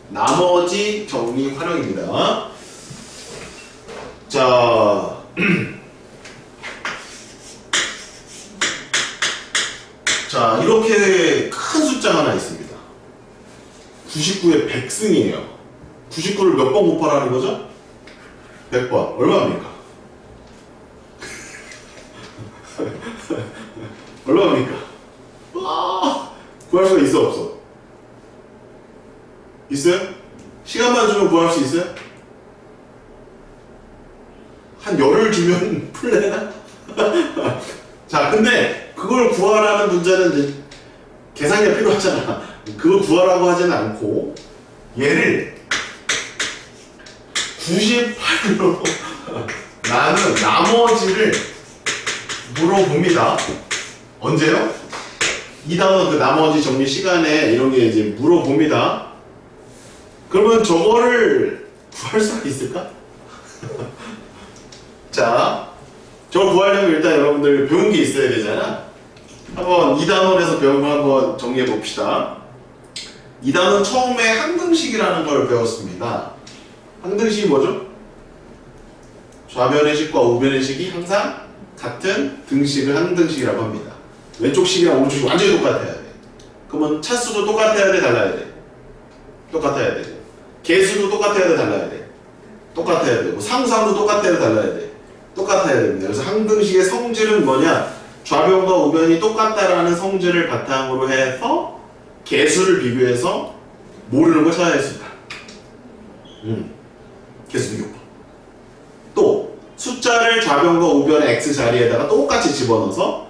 나머지 정리 활용입니다. 자, 자, 이렇게 큰 숫자가 하나 있습니다. 99의 100승이에요. 99를 몇 번 곱하라는 거죠? 100번. 얼마입니까? 얼마입니까? 구할 수가 있어, 없어? 있어요? 시간만 주면 구할 수 있어요? 한 열흘 주면 풀려나? 자, 근데 그걸 구하라는 문제는 이제 계산기가 필요하잖아. 그걸 구하라고 하지는 않고 얘를 98로 나는 나머지를 물어봅니다. 언제요? 이 단어 그 나머지 정리 시간에 이런 게 이제 물어봅니다. 그러면 저거를 구할 수가 있을까? 자, 저걸 구하려면 일단 여러분들 배운 게 있어야 되잖아. 한번 2단원에서 배운 거 한번 정리해 봅시다. 2단원 처음에 항등식이라는 걸 배웠습니다. 항등식이 뭐죠? 좌변의 식과 우변의 식이 항상 같은 등식을 항등식이라고 합니다. 왼쪽 식이랑 오른쪽 식 완전히 똑같아야 돼. 그러면 차수도 똑같아야 돼, 달라야 돼? 똑같아야 돼. 개수도 똑같아야 돼, 달라야 돼? 똑같아야 되고 상수함도 똑같아야 돼, 달라야 돼? 똑같아야 됩니다. 그래서 항등식의 성질은 뭐냐? 좌변과 우변이 똑같다라는 성질을 바탕으로 해서 개수를 비교해서 모르는 걸 찾아낼 수 있다. 개수 비교법. 또 숫자를 좌변과 우변의 x 자리에다가 똑같이 집어넣어서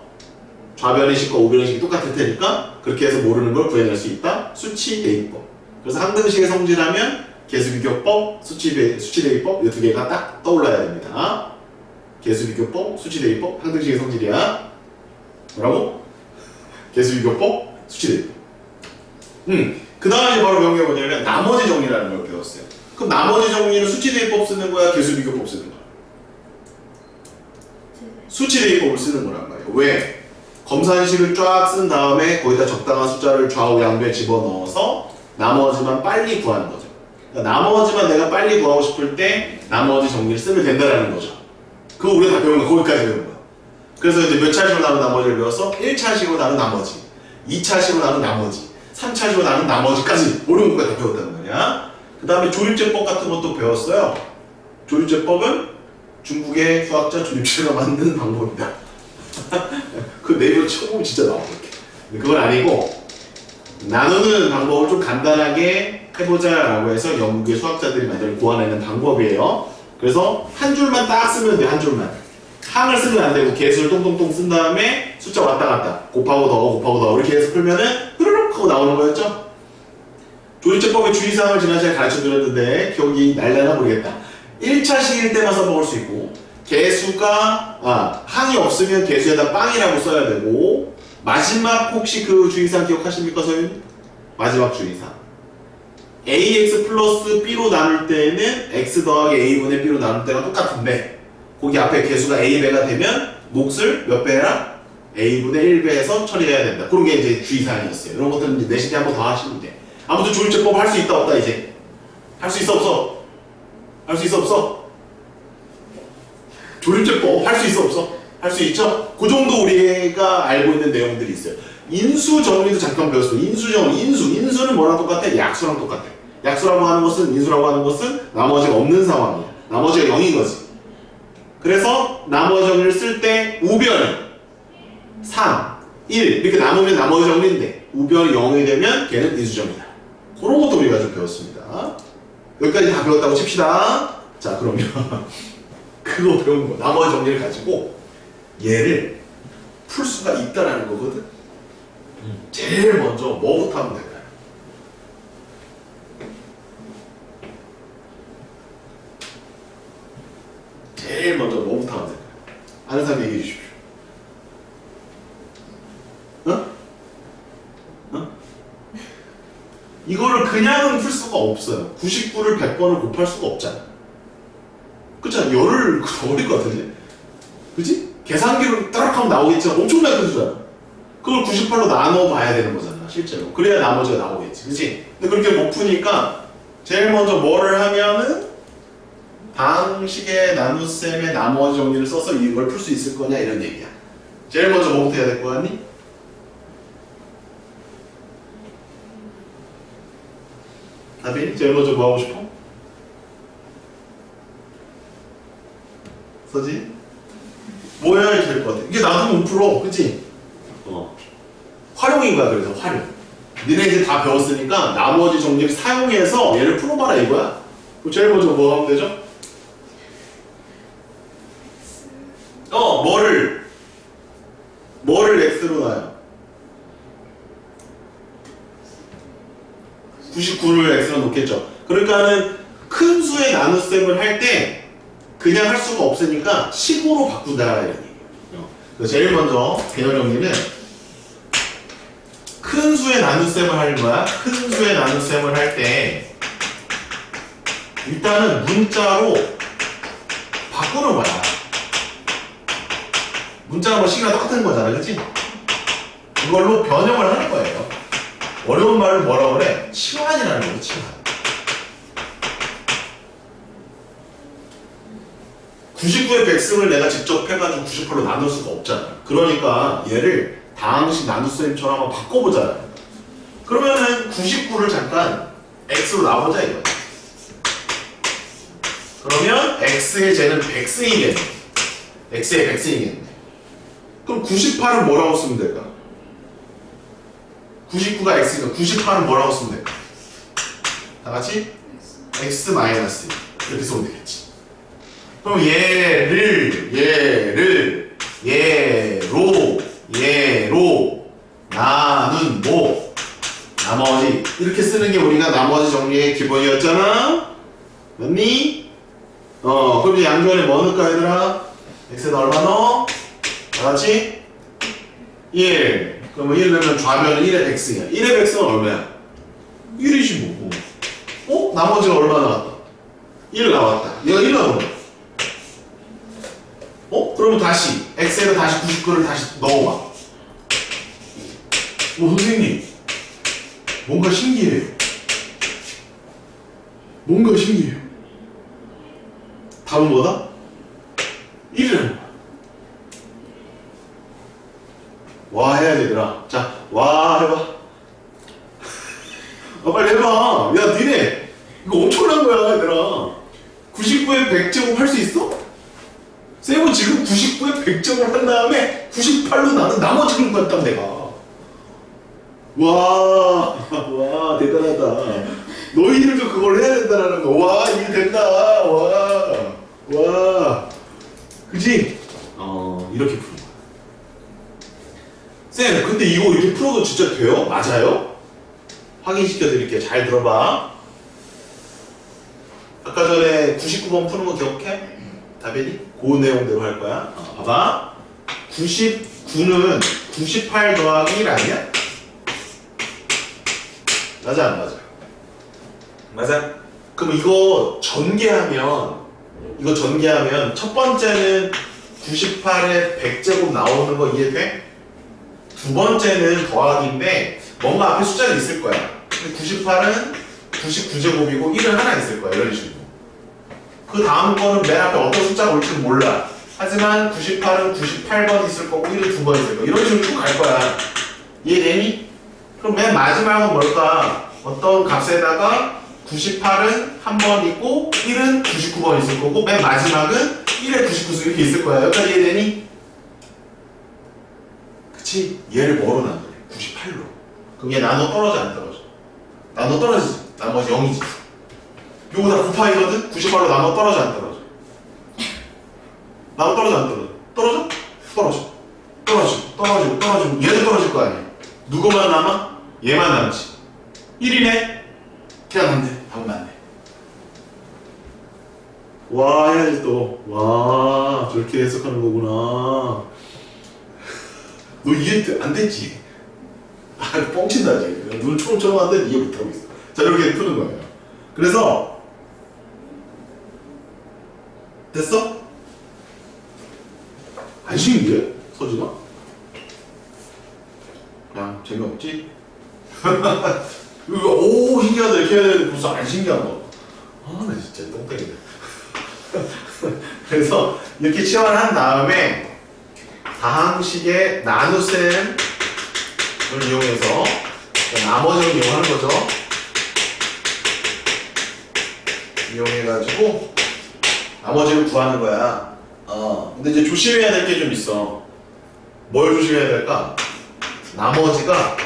좌변의 식과 우변의 식이 똑같을 테니까 그렇게 해서 모르는 걸 구해낼 수 있다. 수치 대입법. 그래서 항등식의 성질하면 개수 비교법, 수치 대입법 이 두 개가 딱 떠올라야 됩니다. 개수 비교법, 수치 대입법, 항등식의 성질이야. 뭐라고? 개수 비교법, 수치 대입법. 그 다음에 바로 배운 게 뭐냐면 나머지 정리라는 걸 배웠어요. 그럼 나머지 정리는 수치 대입법 쓰는 거야? 개수 비교법 쓰는 거야? 수치 대입법을 쓰는 거란 말이에요. 왜? 검산식을 쫙 쓴 다음에 거기다 적당한 숫자를 좌우 양변에 집어넣어서 나머지만 빨리 구하는 거죠. 그러니까 나머지만 내가 빨리 구하고 싶을 때 나머지 정리를 쓰면 된다는 거죠. 그거 우리가 다 배운 거 거기까지 배운 거야. 그래서 이제 몇 차식으로 나눈 나머지를 배웠어? 1차식으로 나눈 나머지, 2차식으로 나눈 나머지, 3차식으로 나눈 나머지까지 모르는 거까지 다 배웠단 말이야. 그 다음에 조립제법 같은 것도 배웠어요. 조립제법은 중국의 수학자 조립제가 만든 방법이다. 그 네이버 쳐보면 진짜 나와 그렇게. 근데 그건 아니고 나누는 방법을 좀 간단하게 해보자라고 해서 영국의 수학자들이 만든 고안해낸 방법이에요. 그래서 한 줄만 딱 쓰면 돼. 한 줄만. 항을 쓰면 안 되고 개수를 똥똥똥 쓴 다음에 숫자 왔다 갔다 곱하고 더 이렇게 해서 풀면은 흐르륵 하고 나오는 거였죠. 조립제법의 주의사항을 지난 시간에 가르쳐 드렸는데 기억이 날려나 모르겠다. 1차식일 때만 써먹을 수 있고 개수가 항이 없으면 개수에다 빵이라고 써야 되고 마지막 혹시 그 주의사항 기억하십니까 서윤? 마지막 주의사항 ax 플러스 b로 나눌 때는 x 더하기 a분의 b로 나눌 때랑 똑같은데 거기 앞에 개수가 a배가 되면 몫을 몇 배라? a분의 1배에서 처리해야 된다. 그런 게 이제 주의사항이었어요. 이런 것들은 이제 내신 때 한 번 더 하시면 돼. 아무튼 조립제법 할 수 있다 없다 이제? 할 수 있어 없어? 할 수 있어 없어? 조립제법 할 수 있어 없어? 할 수 있죠? 그 정도 우리가 알고 있는 내용들이 있어요. 인수 정리도 잠깐 배웠어요. 인수 정리, 인수는 뭐랑 똑같아? 약수랑 똑같아. 약수라고 하는 것은, 인수라고 하는 것은 나머지가 없는 상황이야. 나머지가 0인 거지. 그래서 나머지 정리를 쓸 때 우변이 3, 1 이렇게 남으면 나머지 정리인데 우변이 0이 되면 걔는 인수 정리다. 그런 것도 우리가 좀 배웠습니다. 여기까지 다 배웠다고 칩시다. 자, 그러면 그거 배운 거 나머지 정리를 가지고 얘를 풀 수가 있다라는 거거든. 제일 먼저 뭐부터 하면 될까요? 제일 먼저 뭐부터 하면 될까요? 아는 사람 얘기해 주십시오. 이거를 그냥은 풀 수가 없어요. 99를 100번을 곱할 수가 없잖아. 그렇잖아. 열을 어릴 것 같은데? 그치? 계산기로 따락 하면 나오겠지만 엄청나게 큰 수잖아. 그걸 98로 나눠봐야 되는 거잖아, 실제로. 그래야 나머지가 나오겠지. 그치? 근데 그렇게 못 푸니까 제일 먼저 뭐를 하면은 방식의 나눗셈의 나머지 정리를 써서 이걸 풀 수 있을 거냐 이런 얘기야. 제일 먼저 뭐부터 해야 될 거 같니? 답이 제일 먼저 뭐 하고 싶어? 서지? 뭐 해야 될 것 같아? 이게 나도 못 풀어, 그치? 활용인 거야. 그래서 활용. 니네 이제 다 배웠으니까 나머지 정리를 사용해서 얘를 풀어봐라 이거야. 그럼 제일 먼저 뭐 하면 되죠? 뭐를 x로 놔요? 99를 x로 놓겠죠. 그러니까는 큰 수의 나눗셈을 할 때 그냥 할 수가 없으니까 10으로 바꾼다 이런 얘기예요. 그래서 제일 먼저 개념 정리는 큰 수의 나눗셈을 하는 거야. 큰 수의 나눗셈을 할 때 일단은 문자로 바꾸는 거야. 문자가 뭐 시기가 똑같은 거잖아, 그치? 그걸로 변형을 하는 거예요. 어려운 말을 뭐라고 그래? 치환이라는 거죠, 치환. 99의 100승을 내가 직접 해가지고 98로 나눌 수가 없잖아. 그러니까 얘를 다항식 나눗셈처럼 한번 바꿔보자. 그러면은 99를 잠깐 x로 놔보자 이거야. 그러면 x의 쟤는 100승이겠네. x의 100승이겠네. 그럼 98을 뭐라고 쓰면 될까? 99가 x니까 98은 뭐라고 쓰면 될까? 다 같이? x 마이너스 이렇게 쓰면 되겠지. 그럼 얘로 나눈 뭐 나머지 이렇게 쓰는 게 우리가 나머지 정리의 기본이었잖아. 맞니? 그럼 이제 양변에 뭐 넣을까 얘들아? x는 얼마 넣어? 다같이 1. 그러면 1 넣으면 좌변은 1의 100승이야. 1의 100승은 얼마야? 1이지 뭐. 나머지가 얼마 나왔다? 1 나왔다. 얘가 1 나오네. 그러면 다시 x에다 다시 99를 다시 넣어봐. 선생님 뭔가 신기해요. 뭔가 신기해요. 답은 뭐다? 1이라는 거야. 와 해야지 얘들아. 자, 와 해봐. 빨리 해봐. 야 니네 이거 엄청난 거야 얘들아. 99에 100제곱 할 수 있어? 쌤은 지금 99에 100제곱을 한 다음에 98로 나는 나머지를 갔다 내가. 와 대단하다. 너희들도 그걸 해야 된다는 거. 와 이게 된다. 와 그지? 이렇게 푸는 거야. 쌤 근데 이거 이렇게 풀어도 진짜 돼요? 맞아요? 확인시켜 드릴게요. 잘 들어봐. 아까 전에 99번 푸는 거 기억해? 다벨이? 그 내용대로 할 거야. 봐봐. 99는 98 더하기 1 아니야? 맞아 안 맞아? 맞아? 그럼 이거 전개하면 첫 번째는 98에 100제곱 나오는 거 이해돼? 두 번째는 더하기인데 뭔가 앞에 숫자가 있을 거야. 98은 99제곱이고 1은 하나 있을 거야. 이런 식으로. 그 다음 거는 맨 앞에 어떤 숫자가 올지는 몰라. 하지만 98은 98번 있을 거고 1은 2번 있을 거. 이런 식으로 쭉 갈 거야. 이해되니? 그럼 맨 마지막은 뭘까? 어떤 값에다가 98은 한 번 있고 1은 99번 있을 거고 맨 마지막은 1에 99수 이렇게 있을 거야. 여기까지 이해되니? 그치? 얘를 뭐로 나눠? 98로. 그럼 얘 나눠 떨어져 안 떨어져? 나눠 떨어지지. 나머지 0이지. 요거 다 곱하기거든? 98로 나눠 떨어져 안 떨어져? 나눠 떨어져 안 떨어져? 떨어져? 떨어지고 얘도 떨어질 거 아니야. 누구만 남아? 얘만 남지. 1이네? 그냥 안 돼. 답은 안 돼. 와 해야지 또. 와 저렇게 해석하는 거구나. 너 이해 안 됐지? 뻥친다 지금. 눈 초롱초롱 하는데 이해 못하고 있어. 자 이렇게 푸는 거예요. 그래서 됐어? 안 쉬운데? 서준아? 그냥 재미없지? 이거 오 신기하다 이렇게 해야 되는데 무슨 안 신기한 거. 아, 나 진짜 똥땡이네. 그래서 이렇게 치환을 한 다음에 다항식의 나눗셈을 이용해서 나머지를 이용하는 거죠. 이용해가지고 나머지를 구하는 거야. 근데 이제 조심해야 될 게 좀 있어. 뭘 조심해야 될까? 나머지가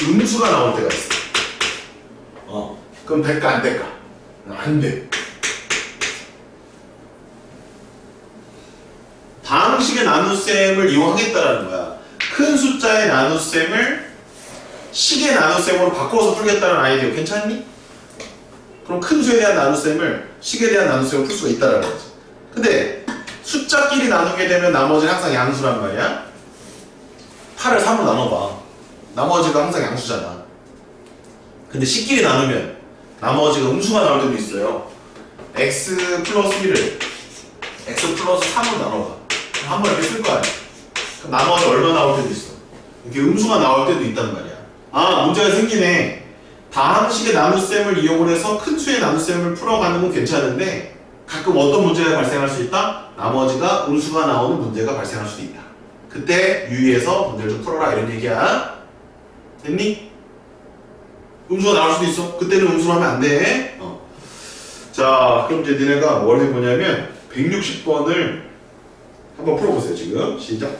음수가 나올 때가 있어. 그럼 될까 안 될까? 안 돼. 다항식의 나눗셈을 이용하겠다라는 거야. 큰 숫자의 나눗셈을 식의 나눗셈으로 바꿔서 풀겠다는 아이디어 괜찮니? 그럼 큰 수에 대한 나눗셈을 식에 대한 나눗셈으로 풀 수가 있다라는 거지. 근데 숫자끼리 나누게 되면 나머지는 항상 양수란 말이야. 8을 3으로 나눠봐. 나머지가 항상 양수잖아. 근데 식끼리 나누면 나머지가 음수가 나올 때도 있어요. x 플러스 1을 x 플러스 3으로 나눠봐. 한 번 이렇게 쓸 거 아니야. 그럼 나머지 얼마 나올 때도 있어. 이렇게 음수가 나올 때도 있단 말이야. 문제가 생기네. 다항식의 나눗셈을 이용을 해서 큰 수의 나눗셈을 풀어가는 건 괜찮은데 가끔 어떤 문제가 발생할 수 있다? 나머지가 음수가 나오는 문제가 발생할 수도 있다. 그때 유의해서 문제를 좀 풀어라 이런 얘기야. 됐니? 음수가 나올 수도 있어. 그때는 음수로 하면 안 돼. 자, 그럼 이제 니네가 뭘 해보냐면 160번을 한번 풀어보세요. 지금 시작.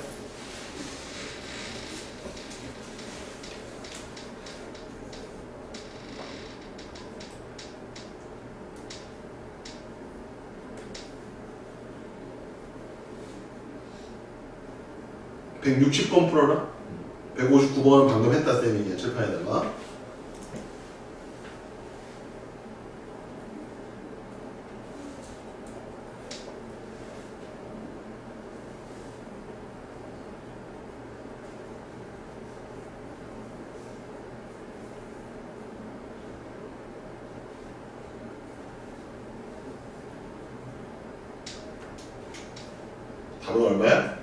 (160번) 풀어라. 159번은 방금 했다 쌤이 칠판에다가. 답은 얼마야?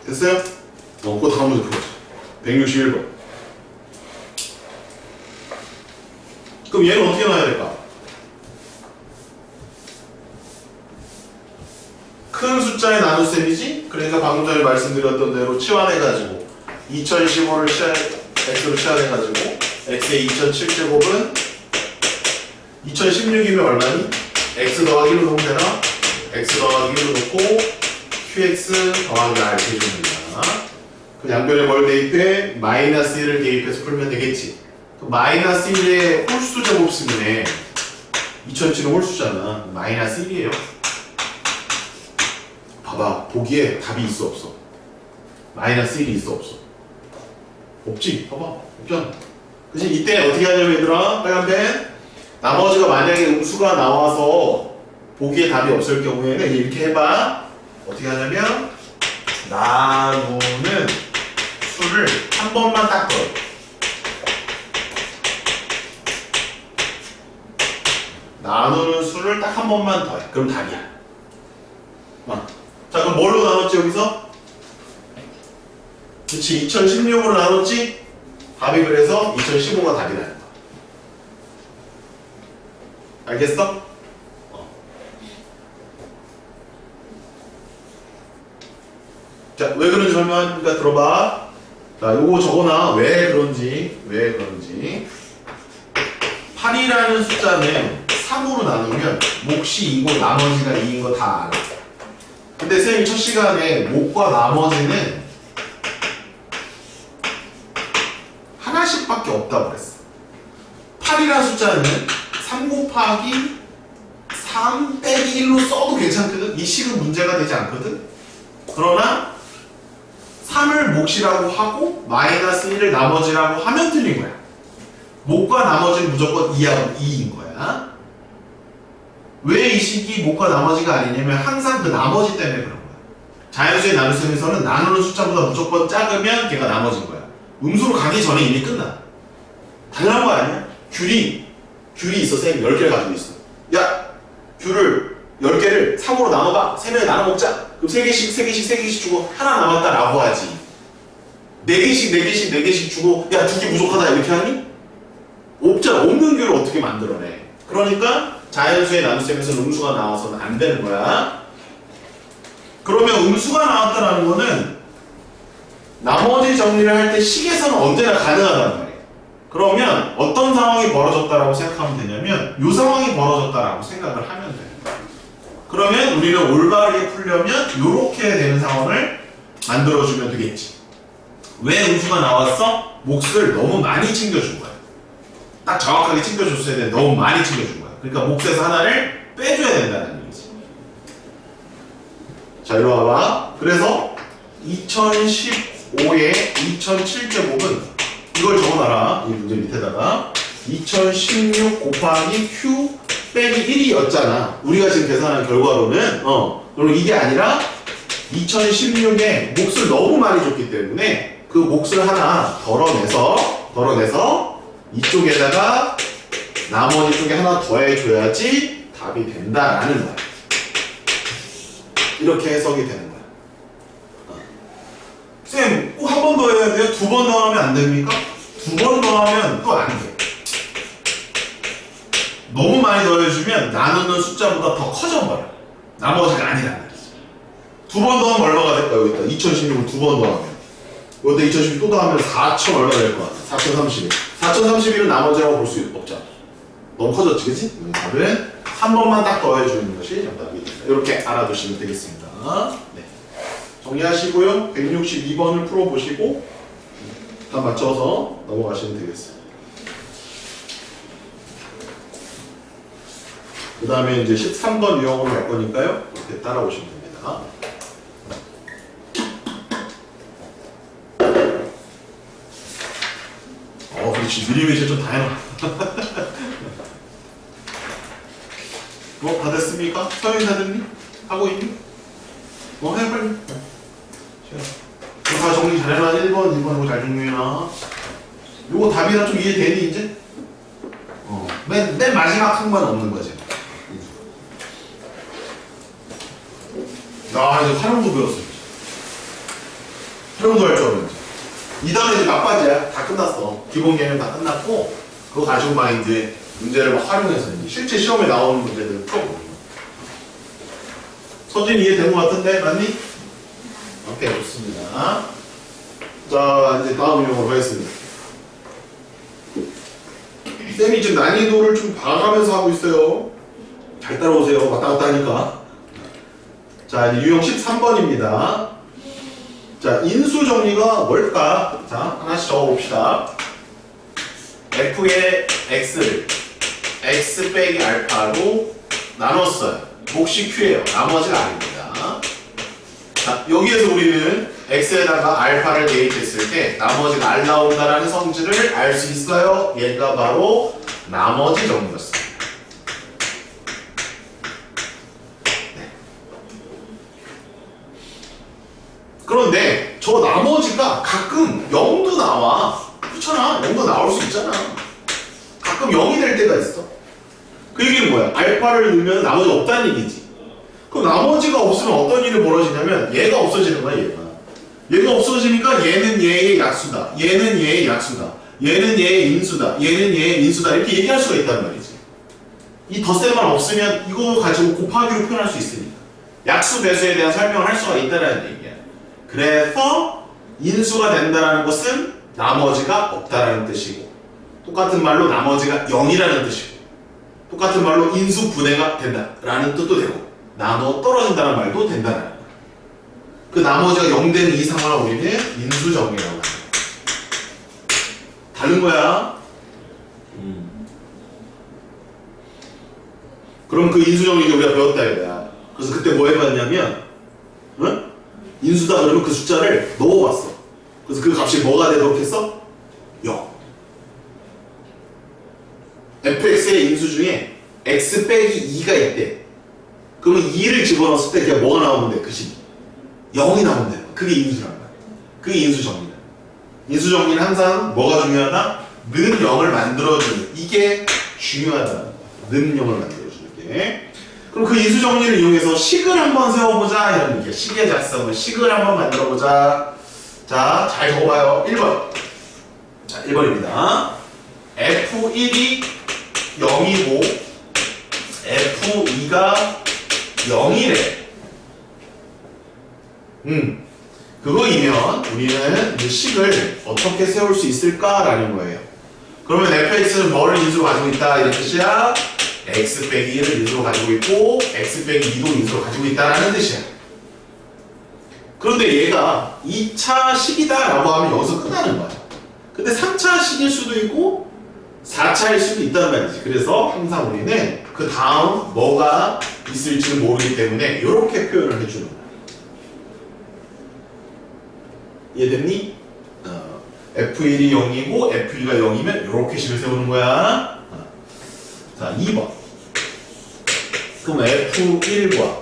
됐어요? 그거 다음 문제 풀어줘. 161번. 그럼 얘는 어떻게 나와야 될까? 큰 숫자의 나눗셈이지? 그러니까 방금 전에 말씀드렸던 대로 치환해가지고 2015를 x로 치환해가지고 x의 2007제곱은 2016이면 얼마니? x 더하기 1로 놓으면 되나? x 더하기 1로 놓고 qx 더하기 r 해줍니다. 그 양변에 뭘 대입해? 마이너스 1을 대입해서 풀면 되겠지. 그 마이너스 1의 홀수 제곱식이네. 2007은 홀수잖아. 마이너스 1이에요. 봐봐. 보기에 답이 있어 없어? 마이너스 1이 있어 없어? 없지? 봐봐. 없잖아. 그치? 이때 어떻게 하냐면 얘들아 빨간 펜 나머지가 만약에 음수가 나와서 보기에 답이 없을 경우에는 이렇게 해봐. 어떻게 하냐면 나누는 수를 한 번만 딱 더해. 나누는 수를 딱 한 번만 더해. 그럼 답이야. 자, 그럼 뭘로 나눴지 여기서? 그치, 2016으로 나눴지? 답이 그래서 2015가 답이 나는 거야. 알겠어? 자, 왜 그런지 설명하니까 들어봐. 자, 요거 적어놔. 왜 그런지. 8이라는 숫자는 3으로 나누면 몫이 2고 나머지가 2인 거 다 알아. 근데 선생님이 첫 시간에 몫과 나머지는 하나씩밖에 없다고 그랬어. 8이라는 숫자는 3 곱하기 3 빼기 1로 써도 괜찮거든. 이 식은 문제가 되지 않거든. 그러나 3을 몫이라고 하고 마이너스 1을 나머지라고 하면 틀린 거야. 몫과 나머지는 무조건 2인 거야. 왜 이 식이 몫과 나머지가 아니냐면 항상 그 나머지 때문에 그런 거야. 자연수의 나눗셈에서는 나누는 숫자보다 무조건 작으면 걔가 나머진 거야. 음수로 가기 전에 이미 끝나. 당연한 거 아니야? 귤이 귤이 있어. 쌤이 10개를 가지고 있어. 야, 귤을 10개를 3으로 나눠봐. 3명이 나눠 먹자. 그럼 3개씩 주고 하나 남았다라고 하지. 4개씩 주고 야, 2개 부족하다 이렇게 하니? 없잖아. 없는 귤을 어떻게 만들어내. 그러니까 자연수의 나눗셈에서 음수가 나와서는 안 되는 거야. 그러면 음수가 나왔다라는 거는 나머지 정리를 할 때 식에서는 언제나 가능하다는 말이에요. 그러면 어떤 상황이 벌어졌다라고 생각하면 되냐면 이 상황이 벌어졌다라고 생각을 하면 돼요. 그러면 우리는 올바르게 풀려면 이렇게 되는 상황을 만들어주면 되겠지. 왜 음수가 나왔어? 몫을 너무 많이 챙겨준 거야. 딱 정확하게 챙겨줬어야 돼. 너무 많이 챙겨준 거야. 그러니까 몫에서 하나를 빼줘야 된다는 얘기지. 자, 이리 와봐. 그래서 2015의 2007제곱은 이걸 적어놔라. 이 문제 밑에다가 2016 곱하기 Q 빼기 1이었잖아. 우리가 지금 계산한 결과로는 그럼 이게 아니라 2016에 몫을 너무 많이 줬기 때문에 그 몫을 하나 덜어내서 이쪽에다가 나머지 쪽에 하나 더해줘야지 답이 된다라는 거야. 이렇게 해석이 되는 거야. 쌤, 꼭 한 번 더 해야 돼요? 2번 더 하면 안 됩니까? 2번 더 하면 또 안 돼. 너무 많이 더해주면 나누는 숫자보다 더 커져버려. 나머지가 아니란 말이지. 2번 더하면 얼마가 될까? 여기 있다. 2016을 2번 더하면. 여기다 2016 또 더하면 4,000 얼마 될 것 같아? 4,031. 4,031은 나머지라고 볼 수 없잖아. 너무 커졌지, 그치? 답은 3번만 딱 더해주는 것이 정답입니다. 이렇게 알아두시면 되겠습니다. 네. 정리하시고요. 162번을 풀어보시고 다 맞춰서 넘어가시면 되겠습니다. 그 다음에 이제 13번 유형으로 갈 거니까요. 이렇게 따라오시면 됩니다. 그렇지. 느림이 이제 좀 다양하다. 다 됐습니까? 서윤 사장님? 하고 있니? 해 빨리. 다 정리 잘해놔. 1번, 2번 이거 잘 정리해놔. 요거 답이랑 좀 이해되니 이제? 맨 마지막 항만 없는 거지. 이제 활용도 배웠어. 활용도 할 줄 알았지. 이 다음에 이제 막바지야. 다 끝났어. 기본 개념 다 끝났고 그거 가지고 막 이제 문제를 막 활용해서 이제 실제 시험에 나오는 문제들을 풀어보는 거야. 서진 이해된 것 같은데? 맞니? 오케이, 좋습니다. 자, 이제 다음 유형으로 가겠습니다. 쌤이 지금 난이도를 좀 봐가면서 하고 있어요. 잘 따라오세요. 왔다 갔다 하니까. 자, 이제 유형 13번입니다. 자, 인수 정리가 뭘까? 자, 하나씩 적어봅시다. f의 x를 x 빼기 알파로 나눴어요. 몫이 q예요. 나머지가 아닙니다. 자, 여기에서 우리는 x에다가 알파를 대입했을 때 나머지가 r 나온다라는 성질을 알 수 있어요. 얘가 바로 나머지 정리였습니다. 그런데 저 나머지가 가끔 0도 나와. 그렇잖아. 0도 나올 수 있잖아. 가끔 0이 될 때가 있어. 그 얘기는 뭐야? 알파를 넣으면 나머지 없다는 얘기지. 그럼 나머지가 없으면 어떤 일이 벌어지냐면 얘가 없어지는 거야. 얘가 없어지니까 얘는 얘의 약수다. 얘는 얘의 약수다. 얘는 얘의 인수다. 얘는 얘의 인수다. 이렇게 얘기할 수가 있단 말이지. 이 덧셈만 없으면 이거 가지고 곱하기로 표현할 수 있으니까. 약수 배수에 대한 설명을 할 수가 있다는 얘기야. 그래서 인수가 된다는 것은 나머지가 없다라는 뜻이고 똑같은 말로 나머지가 0이라는 뜻이고 똑같은 말로 인수 분해가 된다라는 뜻도 되고 나눠 떨어진다는 말도 된다는 거야. 그 나머지가 0 되는 이 상황을 우리는 인수정리라고 합니다. 다른 거야. 그럼 그 인수정리 우리가 배웠다 이거야. 그래서 그때 뭐 해봤냐면 인수다 그러면 그 숫자를 넣어봤어. 그래서 그 값이 뭐가 되도록 했어? 0. fx의 인수 중에 x 빼기 2가 있대. 그러면 2를 집어넣었을 때 그게 뭐가 나오면 돼? 그치? 0이 나오면 돼. 그게 인수란 말이야. 그게 인수정리야. 인수정리는 항상 뭐가 중요하다? 는 0을 만들어주는 이게 중요하다는 거야. 능력을 만들어주는 게. 그럼 그 인수 정리를 이용해서 식을 한번 세워보자 이런 얘기야. 식의 작성을 식을 한번 만들어보자. 자, 잘 적어봐요. 1번. 자, 1번입니다. F1이 0이고 F2가 0이래. 그거이면 우리는 이 식을 어떻게 세울 수 있을까라는 거예요. 그러면 fx는 뭐를 인수로 가지고 있다 이런 뜻이야. x 빼기 1을 인수로 가지고 있고 x 빼기 2도 인수로 가지고 있다라는 뜻이야. 그런데 얘가 2차 식이다라고 하면 여기서 끝나는 거야. 근데 3차 식일 수도 있고 4차일 수도 있단 말이지. 그래서 항상 우리는 그 다음 뭐가 있을지는 모르기 때문에 이렇게 표현을 해주는 거야. 이해됐니? F1이 0이고 F2가 0이면 이렇게 식을 세우는 거야. 자, 2번. 그럼 F1과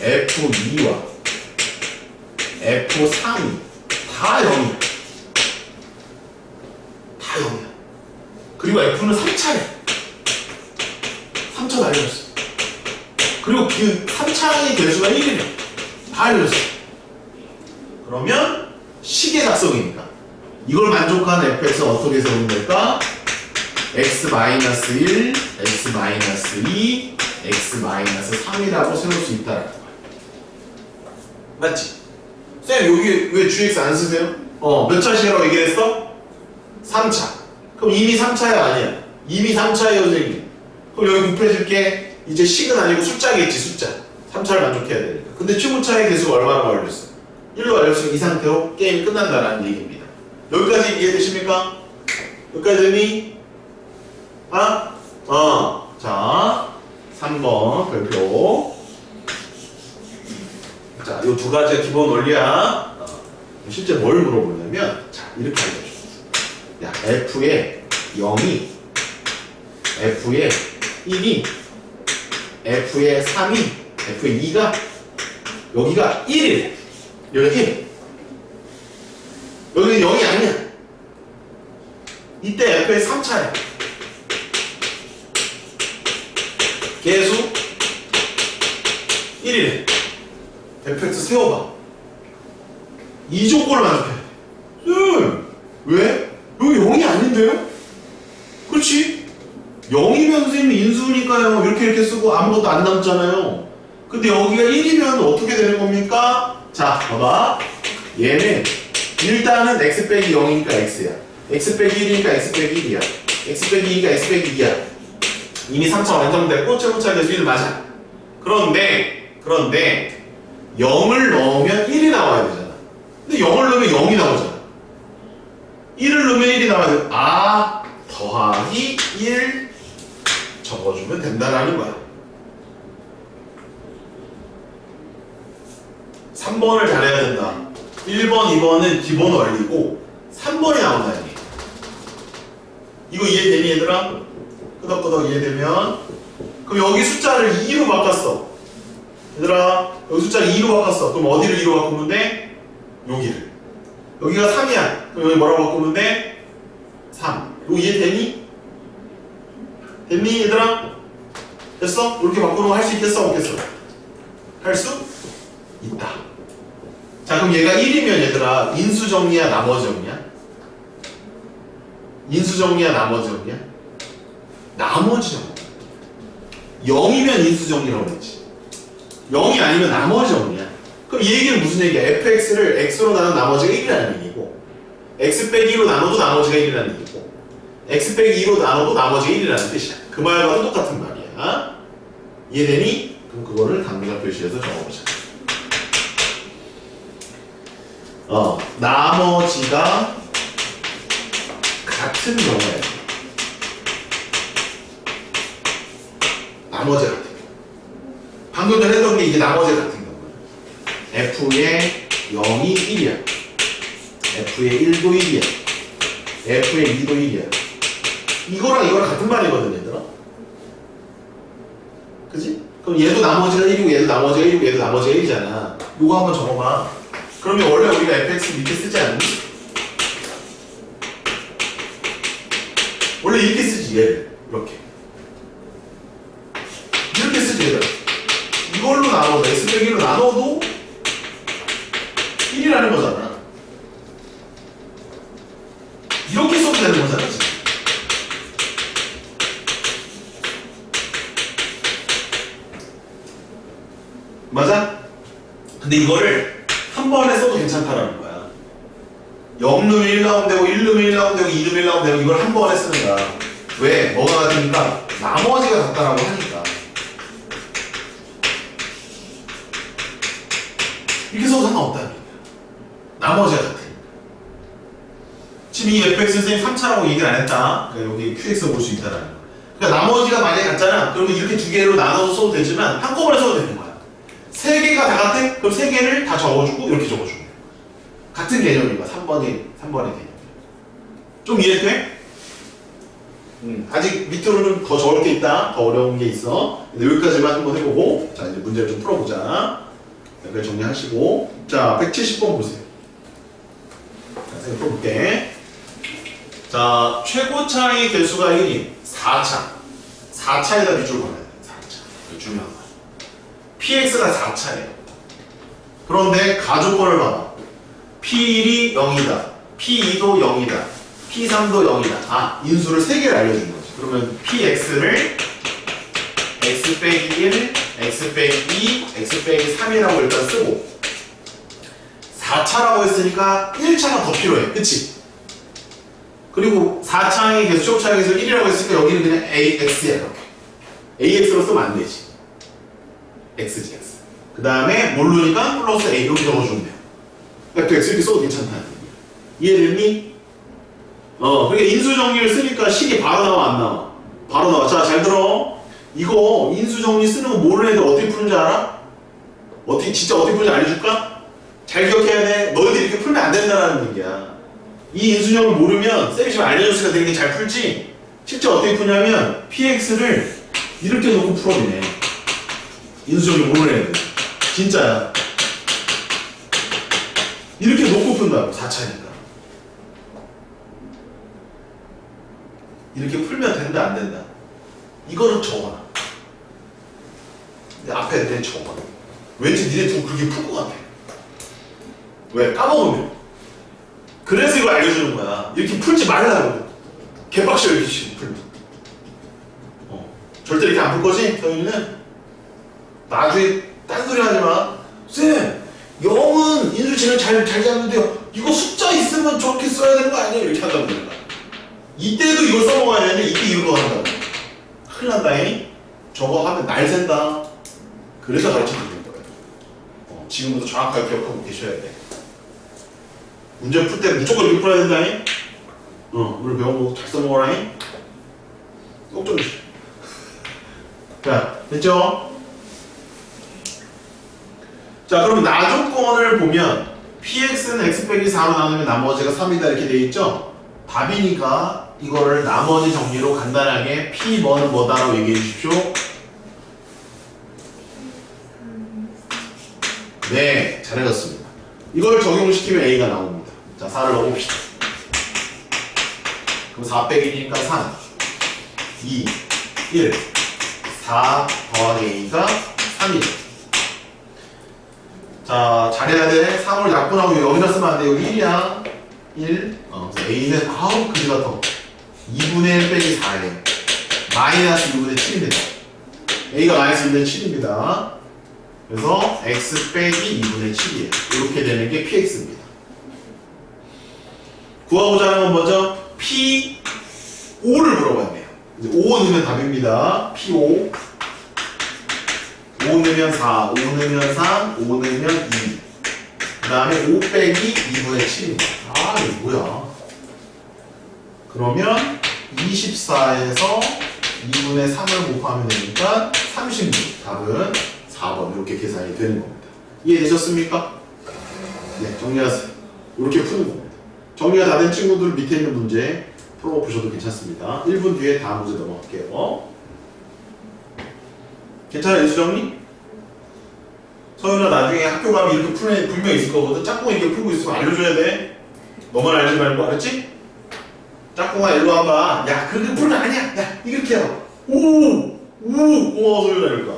F2와 F3이 다 0이야. 다 0이야. 그리고 F는 3차래. 3차 다 알려줬어. 그리고 그 3차의 개수가 1이래. 다 알려줬어. 그러면 식의 작성이니까 이걸 만족하는 fx는 어떻게 세우면 될까? x-1, x-2, x-3이라고 세울 수 있다라는 거야. 맞지? 쌤 여기 왜 gx 안 쓰세요? 몇 차식이라고 얘기했어? 3차. 그럼 이미 3차야 아니야? 이미 3차예요 선생님. 그럼 여기 곱해줄게. 이제 식은 아니고 숫자겠지 숫자. 3차를 만족해야 되니까. 근데 최고차의 개수가 얼마나 걸렸어? 1로 알려주면 이 상태로 게임이 끝난다라는 얘기입니다. 여기까지 이해되십니까? 여기까지 되니? 자, 3번 별표. 자, 이 두 가지가 기본 원리야. 실제 뭘 물어보냐면, 자, 이렇게 알려줘. 야, F의 0이, F의 1이, F의 3이, F의 2가, 여기가 1이래. 여기 1. 여기는 0이 아니야. 이때 F의 3차야. 개수 1이래. fx 세워봐. 이 조건을 만족해. 왜? 여기 0이 아닌데요? 그렇지? 0이면 선생님이 인수니까요. 이렇게 쓰고 아무것도 안 남잖아요. 근데 여기가 1이면 어떻게 되는 겁니까? 자, 봐봐. 얘는 일단은 x 빼기 0이니까 x야. x 빼기 1이니까 x 빼기 1이야. x 빼기 2가 x 빼기 2야. 이미 3차 완성됐고 최고차 개수 1 맞아. 그런데 0을 넣으면 1이 나와야 되잖아. 근데 0을 넣으면 0이 나오잖아. 1을 넣으면 1이 나와야 돼. 더하기 1 적어주면 된다라는 거야. 3번을 잘해야 된다. 1번, 2번은 기본 원리고 3번이 나온다는 얘기야. 이거 이해되니 얘들아? 끄덕끄덕 이해되면 그럼 여기 숫자를 2로 바꿨어. 얘들아 여기 숫자를 2로 바꿨어. 그럼 어디를 2로 바꾸면 돼? 여기를. 여기가 3이야. 그럼 여기 뭐라고 바꾸면 돼? 3. 이거 이해되니? 됐니 얘들아? 됐어? 이렇게 바꾸는 거 할 수 있겠어? 없겠어? 할 수 있다. 자 그럼 얘가 1이면 얘들아 인수정리야 나머지 정리야? 인수정리야 나머지 정리야? 나머지 정리. 0이면 인수정리라고 그랬지. 0이 아니면 나머지 정리야. 그럼 이 얘기는 무슨 얘기야? fx를 x로 나눈 나머지가 1이라는 얘기고 x 빼기 2로 나눠도 나머지가 1이라는 얘기고 x 빼기 2로 나눠도 나머지가 1이라는 뜻이야. 그 말과도 똑같은 말이야. 이해되니? 그럼 그거를 단계가 표시해서 적어보자. 나머지가 같은 경우에 나머지 같은 경우 방금 전에 했던 게 이게 나머지 같은 경우야. F의 0이 1이야. F의 1도 1이야. F의 2도 1이야. 이거랑 같은 말이거든 얘들아. 그치? 그럼 얘도 나머지가 1이고 얘도 나머지가 1이고 얘도 나머지가 1이잖아. 이거 한번 적어봐. 그러면 원래 우리가 fx 이렇게 쓰지 않니? 원래 이렇게 쓰지 얘를 이렇게 어떻게 돼? 이걸로 나눠도 x 빼기 1로 나눠도 1이라는 거잖아. 이렇게 써도 되는 거잖아 지금. 맞아? 근데 이거를 한 번에 써도 괜찮다라는 거야. 0 넣으면 1 나오면 되고 1 넣으면 1 나오면 되고 2 넣으면 1 나오면 되고 이걸 한 번에 쓰는 거야. 왜? 뭐가 같으니까? 나머지가 같다라고 하니까. 이렇게 써도 상관없다는 거야. 나머지가 같으니까. 지금 이 fx 선생님 3차라고 얘기를 안 했다. 그러니까 여기 qx 볼 수 있다라는 거야. 그러니까 나머지가 만약에 같잖아. 그러면 이렇게 두 개로 나눠서 써도 되지만 한꺼번에 써도 되는 거야. 세 개가 다 같아? 그럼 세 개를 다 적어주고 이렇게 적어주고. 같은 개념이야. 3번의 개념. 좀 이해돼? 아직 밑으로는 더 적을 게 있다. 더 어려운 게 있어. 근데 여기까지만 한번 해보고 자 이제 문제를 좀 풀어보자. 여기까지 정리하시고 자 170번 보세요. 자 선생님 풀어볼게. 자 최고 차의 개수가 1인 4차 4차에다 밑줄 걸어야 돼. 4차 이거 중요한 거야. px가 4차예요. 그런데 가조건을 봐봐. p1이 0이다. p2도 0이다. p3도 0이다. 아, 인수를 3개를 알려준 거지. 그러면 px를 x 빼기 1, x 빼기 2, x 빼기 3이라고 일단 쓰고 4차라고 했으니까 1차가 더 필요해. 그치? 그리고 4차의 개수, 최고차의 개수 1이라고 했으니까 여기는 그냥 ax야. 이렇게. ax로 쓰면 안 되지. x지, x. 그 다음에 모르니까 플러스 a 이렇게 적어주면 돼요. 그러니까 x 이렇게 써도 괜찮다. 이해됐니? 그러니까 인수정리를 쓰니까 식이 바로 나와 안 나와? 바로 나와. 자, 잘 들어. 이거 인수정리 쓰는 거 모르는 애들 어떻게 푸는지 알아? 진짜 어떻게 푸는지 알려줄까? 잘 기억해야 돼. 너희들이 이렇게 풀면 안 된다는 얘기야. 이 인수정을 모르면 쌤이 지금 알려줬으니까 되게 잘 풀지? 실제 어떻게 푸냐면 px를 이렇게 놓고 풀어내네. 인수정리 모르는 애들. 진짜야. 이렇게 놓고 푼다고. 4차니까. 이렇게 풀면 된다 안 된다. 이거는 적어놔. 내 앞에 내 적어놔. 왠지 니네 두고 그렇게 풀 것 같아. 왜? 까먹으면. 그래서 이걸 알려주는 거야. 이렇게 풀지 말라고. 개박셔 이렇게 풀면. 절대 이렇게 안 풀 거지? 서윤이는? 나중에 딴소리 하지 마. 쌤! 0은 인수진을 잘 잡는데요. 이거 숫자 있으면 저렇게 써야 되는 거 아니에요? 이렇게 한다고 그러는 거야. 이때도 이걸 써먹어야 되는데 이때 이거 한다고. 큰일 난다잉. 저거 하면 날 샌다. 그래서 가르쳐드리는 거예요. 지금부터 정확하게 기억하고 계셔야 돼. 문제 풀 때 무조건 이렇게 풀어야 된다잉. 오늘 배운 거 잘 써먹어라잉. 꼭 좀. 자, 됐죠? 자, 그럼 나조건을 보면 px는 x 빼기 4로 나누면 나머지가 3이다 이렇게 돼 있죠? 답이니까 이거를 나머지 정리로 간단하게 p 뭐는 뭐다라고 얘기해 주십시오. 네, 잘해줬습니다. 이걸 적용시키면 a가 나옵니다. 자, 4를 넣어봅시다. 그럼 4 빼기 1이니까 3, 2, 1, 4 더하기 a가 3이죠. 자, 잘해야 돼. 3을 약분하고 여기다 쓰면 안 돼. 여기 1이야. 1. 그래서 a는 그지 같아. 2분의 1 빼기 4에 마이너스 2분의 7입니다. a가 마이너스 2분의 7입니다. 그래서 x 빼기 2분의 7이에요. 이렇게 되는 게 px입니다. 구하고자 하는 건 먼저 p5를 물어봤네요. 이제 5 넣으면 답입니다. p5. 5 넣으면 4, 5 넣으면 3, 5 넣으면 2. 그 다음에 5 빼기 2분의 7입니다. 아, 이거 뭐야? 그러면 24에서 2분의 3을 곱하면 되니까 36. 답은 4번. 이렇게 계산이 되는 겁니다. 이해되셨습니까? 네, 정리하세요. 이렇게 푸는 겁니다. 정리가 다 된 친구들 밑에 있는 문제 풀어보셔도 괜찮습니다. 1분 뒤에 다음 문제 넘어갈게요. 괜찮아, 인수정리? 서윤아, 나중에 학교 가면 이렇게 푸는 애 분명 있을 거거든. 짝꿍 이렇게 풀고 있으면 알려줘야 돼. 너만 알지 말고, 알았지? 짝꿍아, 일로 와봐. 야, 그렇게 풀면 아니야. 야, 이렇게 해봐. 오! 고마워, 서윤아, 이럴 거야.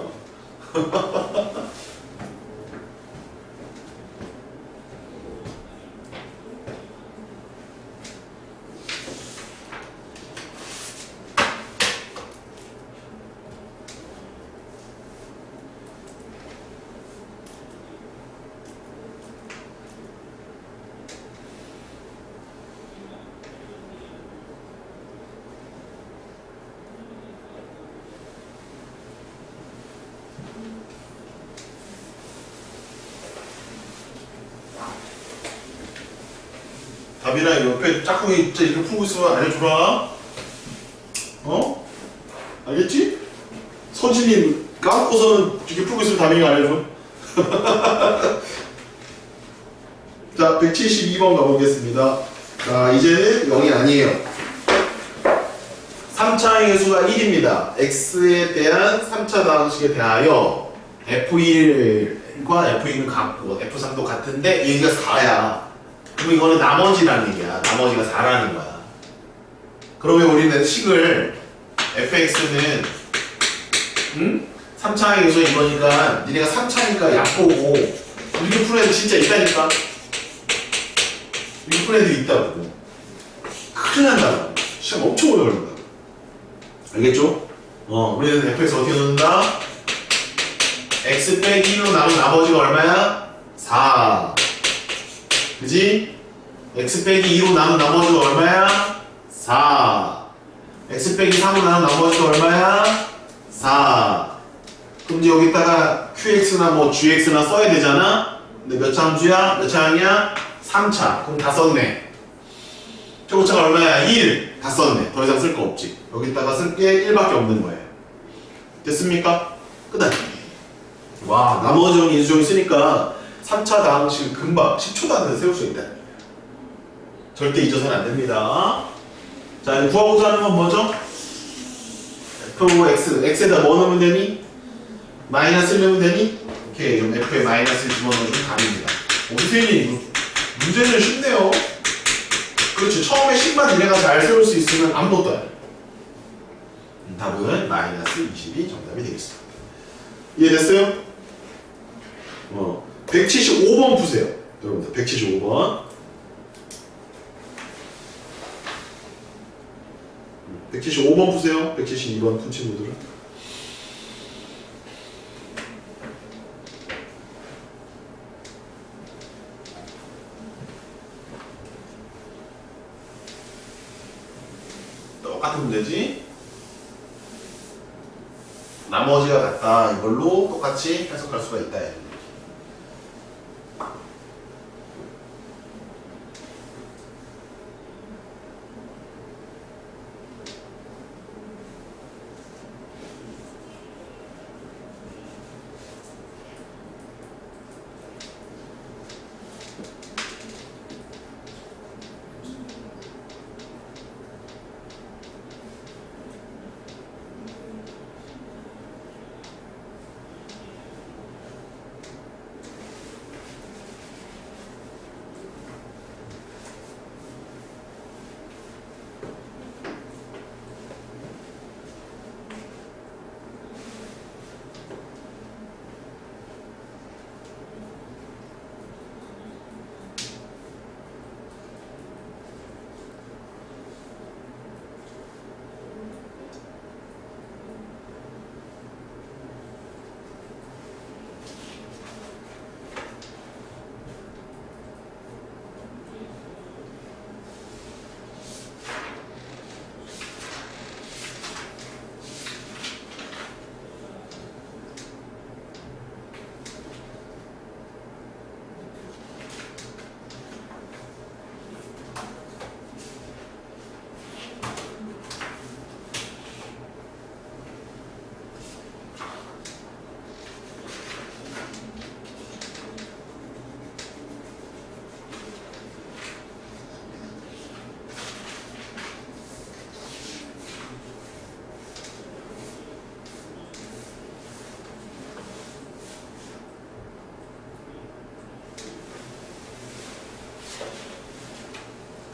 답이나 옆에 짝꿍이 진짜 이렇게 풀고 있으면 알려주라. 어? 알겠지? 선진이 까먹고서는 이렇게 풀고 있으면 답이나 알려줘. 자, 172번 가보겠습니다. 자, 이제는 0이 아니에요. 3차의 개수가 1입니다. x에 대한 3차 방식에 대하여 f1과 f2는 같고 f3도 같은데 얘가 4야. 그럼 이거는 나머지라는 얘기야. 나머지가 4라는 거야. 그러면 우리는 식을 fx는 3차의 개수 이거니까 니네가 3차니까 약보고 이렇게 푸는 애들 진짜 있다니까. 이렇게 푸는 애들이 있다고. 큰일 난다고. 시간 엄청 오래 걸린다고. 알겠죠? 우리는 fx 어떻게 넣는다? x 빼기 1로 나눈 나머지가 얼마야? 4. 그지? x 빼기 2로 나눈 나머지가 얼마야? 4. x 빼기 3으로 나눈 나머지가 얼마야? 4. 그럼 이제 여기다가 qx나 뭐 gx나 써야 되잖아? 근데 몇 차 함수야? 몇 차 항이야? 3차. 그럼 다 썼네. 최고차가 얼마야? 1. 다 썼네. 더 이상 쓸 거 없지. 여기다가 쓸 게 1밖에 없는 거예요. 됐습니까? 끝났지. 와, 나머지 정리, 인수정리 쓰니까 3차 다항식 금방 10초도 안 돼서 세울 수 있다. 절대 잊어서는 안 됩니다. 자, 이제 구하고자 하는 건 뭐죠? fx, x에다 뭐 넣으면 되니? 마이너스를 넣으면 되니? 오케이, 그럼 f에 마이너스를 집어넣으면 답입니다. 선생님, 문제는 쉽네요. 그렇지, 처음에 식만 이래가 잘 세울 수 있으면 아무것도 안 해. 답은 마이너스 20이 정답이 되겠습니다. 이해됐어요? 175번 푸세요. 여러분들 175번. 175번 푸세요. 172번 푼 친구들은. 똑같은 문제지. 나머지가 같다. 이걸로 똑같이 해석할 수가 있다.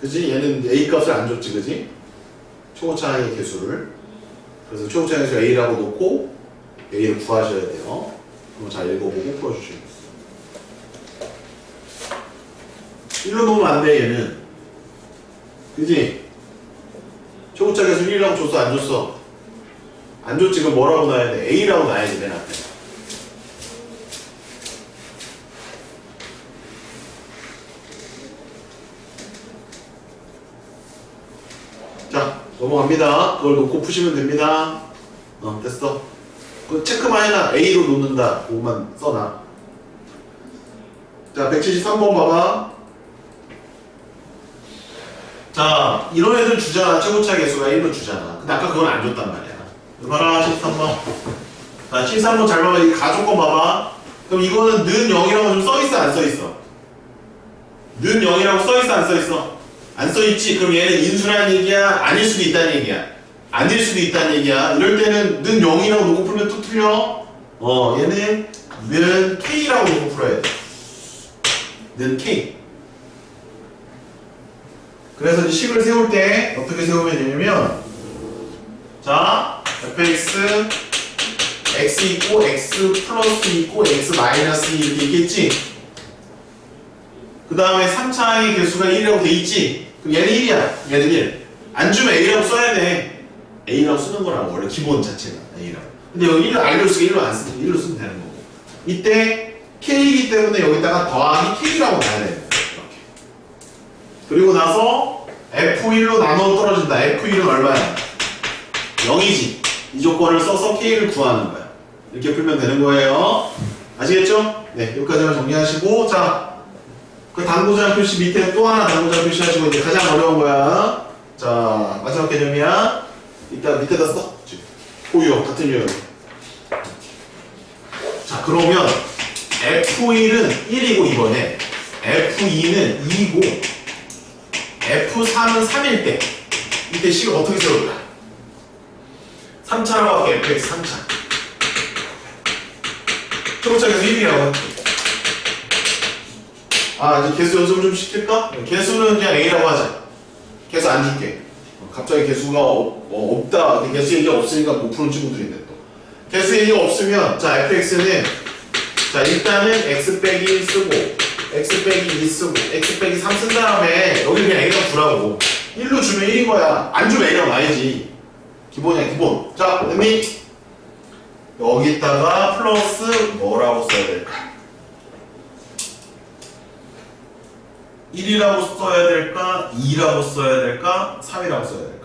그지? 얘는 A 값을 안 줬지, 그지? 초고차항의 개수를. 그래서 초고차항의 개수 A라고 놓고 A를 구하셔야 돼요. 그거 잘 읽어보고 풀어주시면 돼요. 1로 놓으면 안 돼, 얘는. 그지? 최고차 계수 1이라고 줬어, 안 줬어? 안 줬지, 그럼 뭐라고 놔야 돼? A라고 놔야지, 맨 앞에. 자, 넘어갑니다. 그걸 놓고 푸시면 됩니다. 됐어. 그 체크만 해놔. A로 놓는다. 그것만 써놔. 자, 173번 봐봐. 자, 이런 애들 주잖아. 최고차 계수가 1로 주잖아. 근데 아까 그건 안 줬단 말이야. 봐라, 13번. 자, 13번 잘 봐봐. 이 가족권 봐봐. 그럼 이거는 는 0이라고 좀 써있어, 안 써있어? 는 0이라고 써있어, 안 써있어? 안 써있지? 그럼 얘는 인수라는 얘기야? 아닐 수도 있다는 얘기야? 아닐 수도 있다는 얘기야? 이럴 때는 는 0이라고 놓고 풀면 또 틀려? 얘는 는 K라고 놓고 풀어야 돼. 는 K. 그래서 이제 식을 세울 때 어떻게 세우면 되냐면, 자, fx x 있고 x 플러스 있고 x 마이너스 이렇게 있겠지? 그 다음에 3차의 개수가 1이라고 돼 있지? 그럼 얘는 1이야. 얘는 1. 안 주면 A라고 써야 돼. A라고 쓰는 거라고, 원래 기본 자체가 A라고. 근데 여기 1로 알려주니까 1로 안 쓰면 1로 쓰면 되는 거고. 이때 K이기 때문에 여기다가 더하기 K라고 놔야 돼. 이렇게. 그리고 나서 F1로 나눠 떨어진다. F1은 얼마야? 0이지. 이 조건을 써서 K를 구하는 거야. 이렇게 풀면 되는 거예요. 아시겠죠? 네, 여기까지만 정리하시고, 자, 그 당구장 표시 밑에 또 하나 당구장 표시하시고, 이제 가장 어려운 거야. 자, 마지막 개념이야. 이따 밑에다 써. 호유형, 같은 유형. 자, 그러면 F1은 1이고 이번에 F2는 2고 F3은 3일 때 이때 식을 어떻게 세울까? 3차라고 할게. fx 3차. 초록차에서 1이라고 할게. 이제 개수 연습을 좀 시킬까? 개수는 그냥 A라고 하자. 개수 안 줄게. 갑자기 개수가 없다. 개수 얘기가 없으니까 못 푸는 친구들인데 또. 개수 얘기가 없으면, 자, fx는, 자, 일단은 x 빼기 1 쓰고, x 빼기 2 쓰고, x 빼기 3 쓴 다음에, 여기 그냥 A라고 주라고. 1로 주면 1인 거야. 안 주면 A라고 놔야지. 기본이야, 기본. 자, 됐니? 여기다가 플러스 뭐라고 써야 될까? 1이라고 써야 될까? 2라고 써야 될까? 3이라고 써야 될까?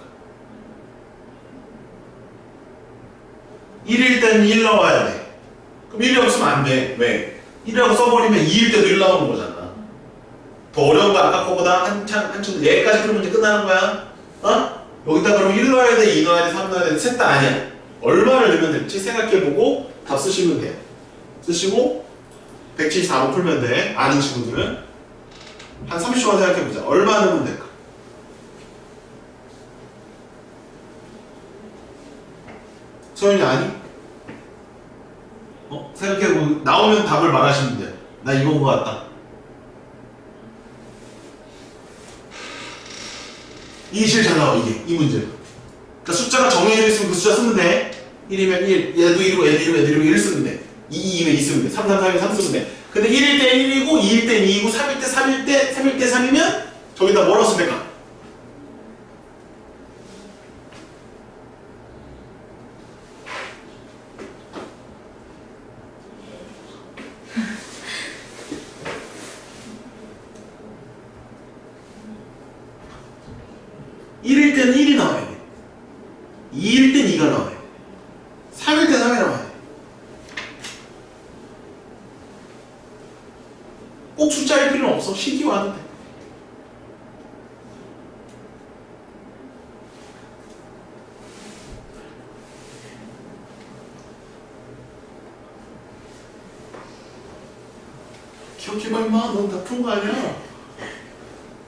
1일 때는 1 나와야 돼. 그럼 1이 없으면 안 돼. 왜? 1이라고 써버리면 2일 때도 1 나오는 거잖아. 더 어려운 거 아까 거보다 한참 얘까지 풀면 이제 끝나는 거야. 여기다 그럼 1 넣어야 돼, 2 넣어야 돼, 3 넣어야 돼. 셋 다 아니야. 얼마를 넣으면 될지 생각해보고 답 쓰시면 돼요. 쓰시고 174번 풀면 돼. 아는 친구들은. 한 30초만 생각해보자. 얼마 넣으면 될까? 소연이 아니? 생각해보고 나오면 답을 말하시면 돼요. 나 이건 것 같다. 이게 제일 잘 나와, 이게. 이 문제. 그러니까 숫자가 정해져 있으면 그 숫자 쓰면 돼. 1이면 1, 얘도 1이고 얘도 1이고 얘도 1이고 1 쓰면 돼. 2, 2면 2 쓰면 돼. 3, 3, 4면 3 쓰면 돼. 근데 1일 때 1이고 2일 때 2이고 3일 때 3일 때 3일 때 3이면 저기다 뭐라고 쓰면 될까? (1일) 때는 1이 나와야 돼. 2일 땐 2가 나와야 돼. 3일 때 3이 나와야 돼. 꼭 숫자일 필요는 없어. 식이 와도 돼. 기억해봐 임마. 넌 다 푼 거 아니야.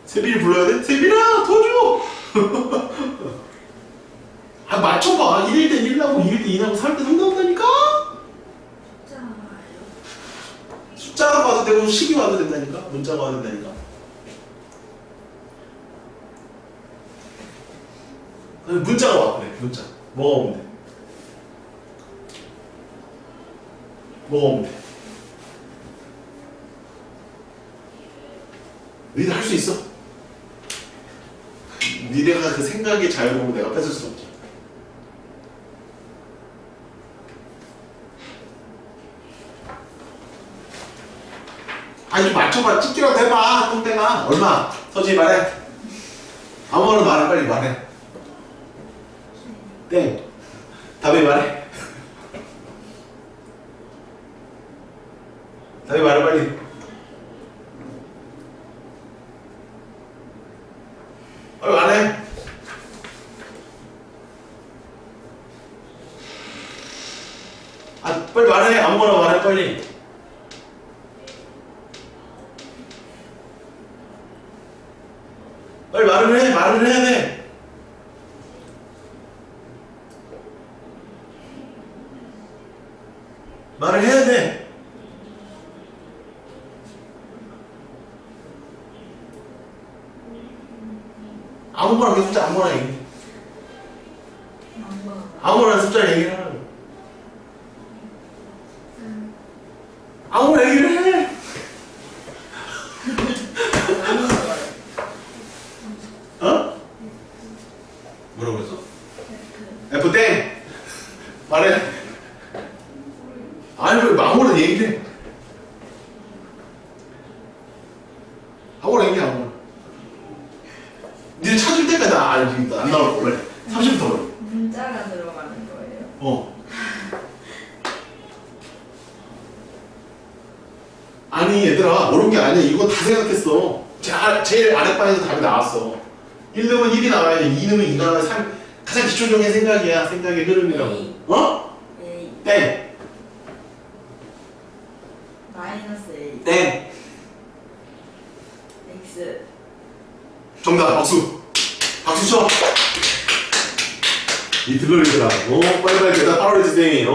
세빈이 불러야 돼? 세빈아 더 줘! 맞춰봐. 1일 때 1 나오고 2일 때 2 나오고 3일 때 3 나온다니까? 숫자가 와도 되고 식이 와도 된다니까? 문자가 와도 된다니까? 문자가 와. 그래 문자. 뭐가 오면 돼? 먹으면 돼. 니들 할 수 있어. 니네가 그 생각이 자유로우면 내가 뺏을 수 없지. 아니 좀 맞춰봐. 찍기라도 해봐. 똥땡아. 얼마? 서지 말해. 아무거나 말해. 빨리 말해. 땡. 답이 말해. 답이 말해 빨리. 빨리 말해. 아 빨리 말해. 아무거나 말해 빨리. 빨리 말을 해. 말을 해야 돼. 말을 해야 돼. 아무거나 그 숫자 아무거나 얘기해. 아무거나 숫자 얘기를 하라고. 아무거나 얘기를 해. 어? 뭐라고 했어? F 땡. 말해. 아니 왜 아무거나 얘기를 해. 아무거나 얘기해 아무거나. 니네 찾을 때까지 안 나올 거 빨리. 30분 더 걸려. 문자가 들어가는 거예요? 어. 아니 얘들아 어려운 게 아니야. 이거 다 생각했어. 제일 아랫반에서 답이 나왔어. 1 넣으면 1이 나와야지. 2 넣으면 2가 나와야 3. 가장 기초적인 생각이야. 생각의 흐름이라고. A. 어? A. 땡. 마이너스 A. 땡. X. 정답. 박수. 박수 쳐. 이 들러리더라. 빨리빨리 대답. 8월의 지생이.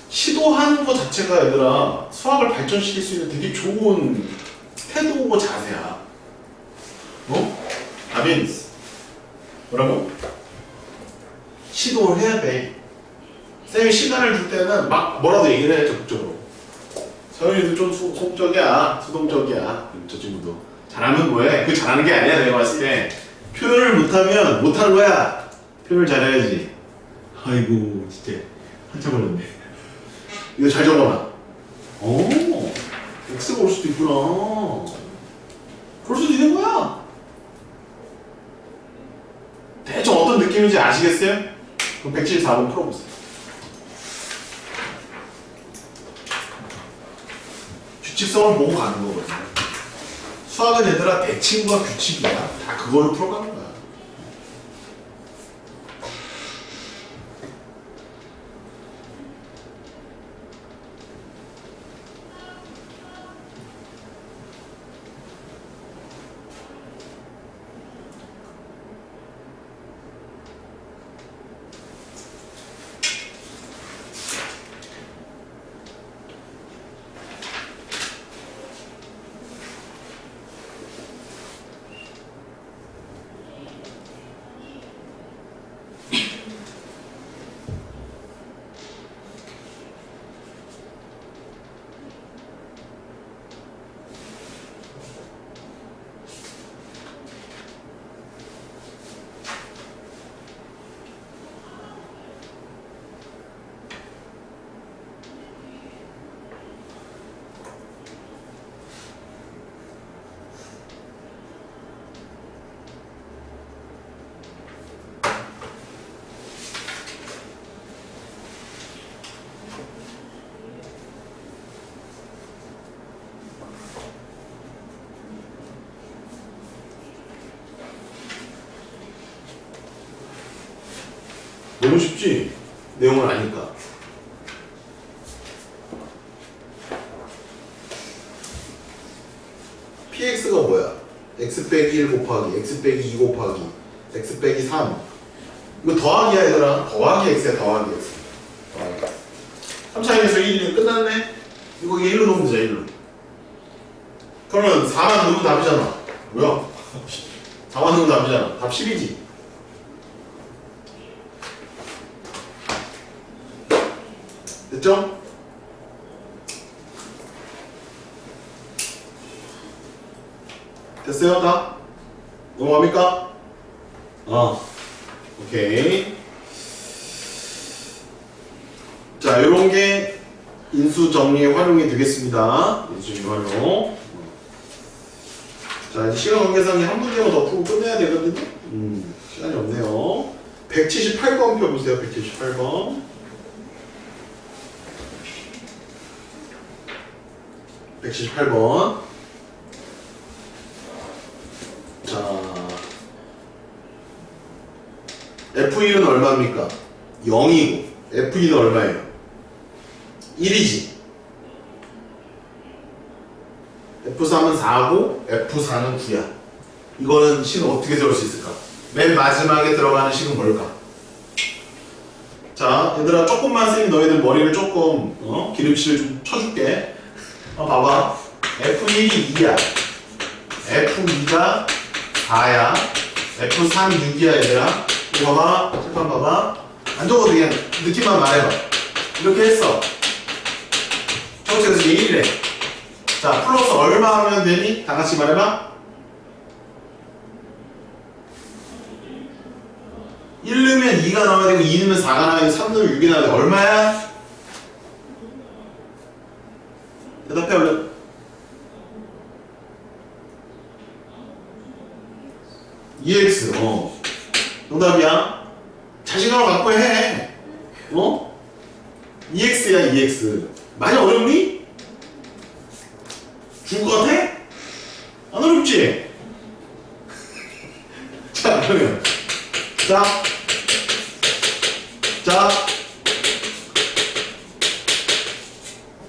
시도하는 것 자체가 얘들아 수학을 발전시킬 수 있는 되게 좋은 태도고 자세야. 아빈 뭐라고? 시도를 해야 돼. 쌤이 시간을 줄 때는 막 뭐라도 얘기를 해 적극적으로. 서현이도 좀 소극적이야. 수동적이야. 저 친구도. 잘하면 뭐해? 그 잘하는 게 아니야 내가 봤을 때. 표현을 못하면 못하는 거야. 표현을 잘해야지. 아이고 진짜 한참 걸렸네. 이거 잘 적어놔. X가 올 수도 있구나. 그럴 수도 있는 거야. 대충 어떤 느낌인지 아시겠어요? 그럼 174번 풀어보세요. 규칙성을 보고 가는 거거든요. 수학은 얘들아 대칭과 규칙이야. 다 그걸로 풀어가는 거야. 너무 쉽지? 내용을 아니까. px가 뭐야? x 빼기 1 곱하기 x 빼기 2 곱하기 x 빼기 3. 이거 더하기야 얘들아. 더하기 x야. 더하기 x. 더하기 x. 3차원에서 1이면 끝났네? 이거 1로 넣으면 되잖아. 1로. 그러면 4만 넣으면 답이잖아. 뭐야? 4만 넣으면 답이잖아. 답 10이지. 됐죠? 됐어요? 다? 넘어갑니까? 오케이. 자, 요런 게 인수 정리의 활용이 되겠습니다. 인수 정리 활용. 자, 이제 시간 관계상 한 문제만 더 풀고 끝내야 되거든요. 시간이 없네요. 178번 펴보세요. 178번. 자, F1은 얼마입니까? 0이고 F2는 얼마예요? 1이지. F3은 4고 F4는 9야. 이거는 식은 어떻게 세울 수 있을까? 맨 마지막에 들어가는 식은 뭘까? 자, 얘들아 조금만 쌤이 너희들 머리를 조금 기름칠을 좀 쳐줄게. 봐봐. F1이 2야. F2가 4야. F3 6이야 얘들아. 이거 봐봐. 칠판 봐봐. 안 적어도 그냥 느낌만 말해봐. 이렇게 했어. 정책에서 얘기를 해. 자, 플러스 얼마 하면 되니? 다 같이 말해봐. 1 넣으면 2가 나와야 되고 2 넣으면 4가 나와야 되고 3 넣으면 6이 나와야 돼. 얼마야? 대답해 얼른. EX. 정답이야. 자신감을 갖고 해. EX야 EX. 많이 어렵니? 죽을 것 같아? 안 어렵지? 자, 그러면 자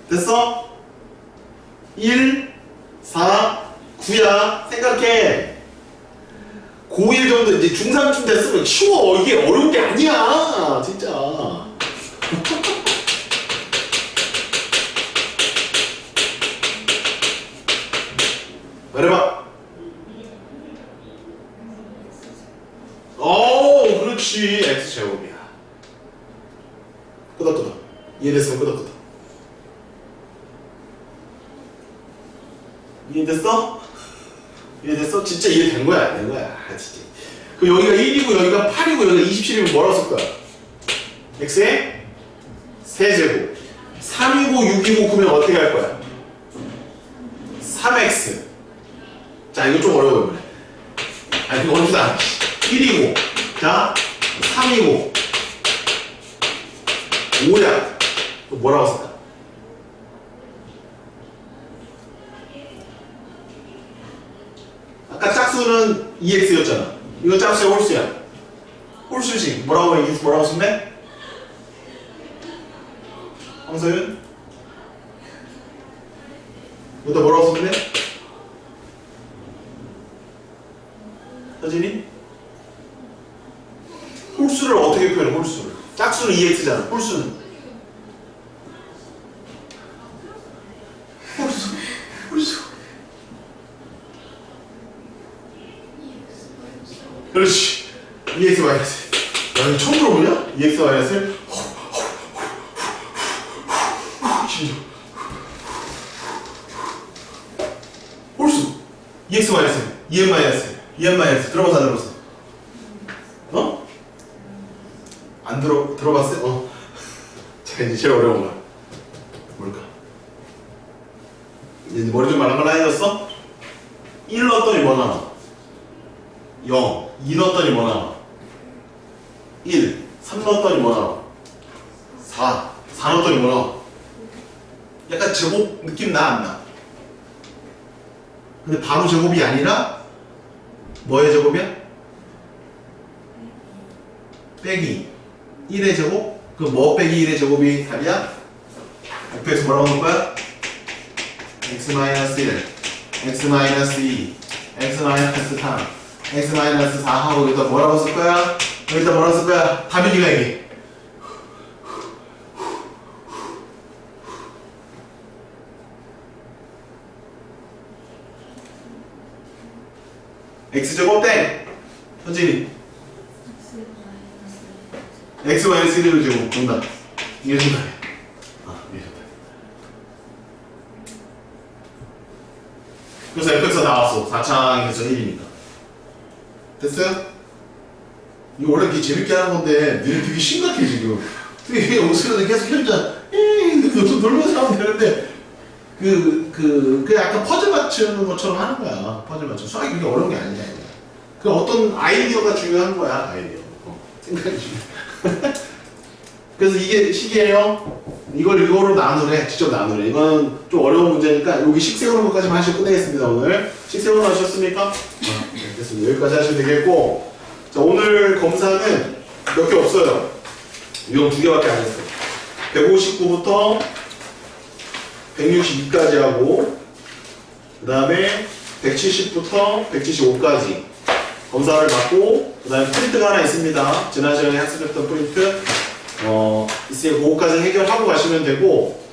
됐어? 1, 4, 9야. 생각해. 고1 정도 이제 중3쯤 됐으면 쉬워. 이게 어려운 게 아니야. 진짜. 말해봐. 그렇지. X제곱이야. 끄덕끄덕. 이해됐으면 끄덕끄덕. 이해됐어? 이해됐어? 진짜 이해된 거야? 안 된 거야? 진짜. 그 여기가 1이고 여기가 8이고 여기가 27이면 뭐라고 쓸 거야? X의 세제곱. 3이고 6이고 9면 어떻게 할 거야? 3X. 자, 이거 좀 어려워 보이네. 아니, 이거 어렵지도 않아. 1이고, 자, 3이고, 5야. 또 뭐라고 쓸까? 아까 짝수는 2x였잖아. 이거 짝수의 홀수야. 홀수지. 뭐라고 쓴대? 황서윤? 이거 뭐라고 쓴대? 서진이? 홀수를 어떻게 표현해? 홀수를. 짝수는 2x잖아. 홀수는? 홀수. 그렇지. 2x 마이너스. 야, 이거 처음 들어보냐? 2x 마이너스를? 진짜. 홀수. 2x 마이너스. 2n 마이너스. 2n 마이너스. 들어봤어, 안 들어봤어? 안 들어봤어요? 자, 이제 제일 어려운 거야. 뭘까? 이제 머리 좀 말랑말랑해졌어? 1 넣었더니 뭐 나와? 0. 2 넣었더니 뭐 나와? 1. 3 넣었더니 뭐 나와? 4. 4 넣었더니 뭐 나와? 약간 제곱 느낌 나, 안 나? 근데 바로 제곱이 아니라 뭐의 제곱이야? 빼기 1의 제곱? 그 뭐 빼기 1의 제곱이 답이야? F에서 뭐라고 넣을 거야? x-1, x-2, x-3, x-4 하고 여기다 뭐라고 쓸 거야? 여기다 뭐라고 쓸 거야? 답이 네가 얘기해. x제곱 땡! 현진이 x-1의 제곱 정답. 이게 정답이야. 그래서 fx가 나왔어. 4창에서 1이니까. 됐어요? 이거 원래 되게 재밌게 하는 건데 니네 되게 심각해 지금. 되게 옷을 계속 현자 좀 놀면서 하면 되는데 그 약간 퍼즐 맞추는 것처럼 하는 거야. 퍼즐 맞추. 수학이 그렇게 어려운 게 아니야. 그 어떤 아이디어가 중요한 거야. 아이디어. 생각이 중요해. 그래서 이게 식이에요. 이거로 나누래. 직접 나누래. 이건 좀 어려운 문제니까 여기 식 세우는 것까지만 하시고 끝내겠습니다. 오늘 식 세우는 거 하셨습니까? 네, 됐습니다. 여기까지 하시면 되겠고, 자, 오늘 검사는 몇 개 없어요. 유형 2개밖에 안 했어요. 159부터 162까지 하고, 그 다음에 170부터 175까지 검사를 받고, 그 다음에 프린트가 하나 있습니다. 지난 시간에 학습했던 프린트. 있으니 그거까지 해결하고 가시면 되고,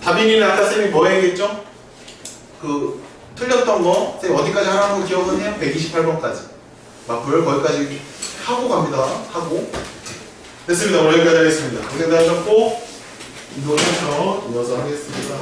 다빈이는 아까 쌤이 뭐 얘기했죠? 그 틀렸던 거 쌤 어디까지 하라는 거 기억은 해요? 128번까지 맞고요. 거기까지 하고 갑니다. 하고 됐습니다. 오늘 여기까지 하겠습니다. 고생들 하셨고 이동해서 이어서 하겠습니다.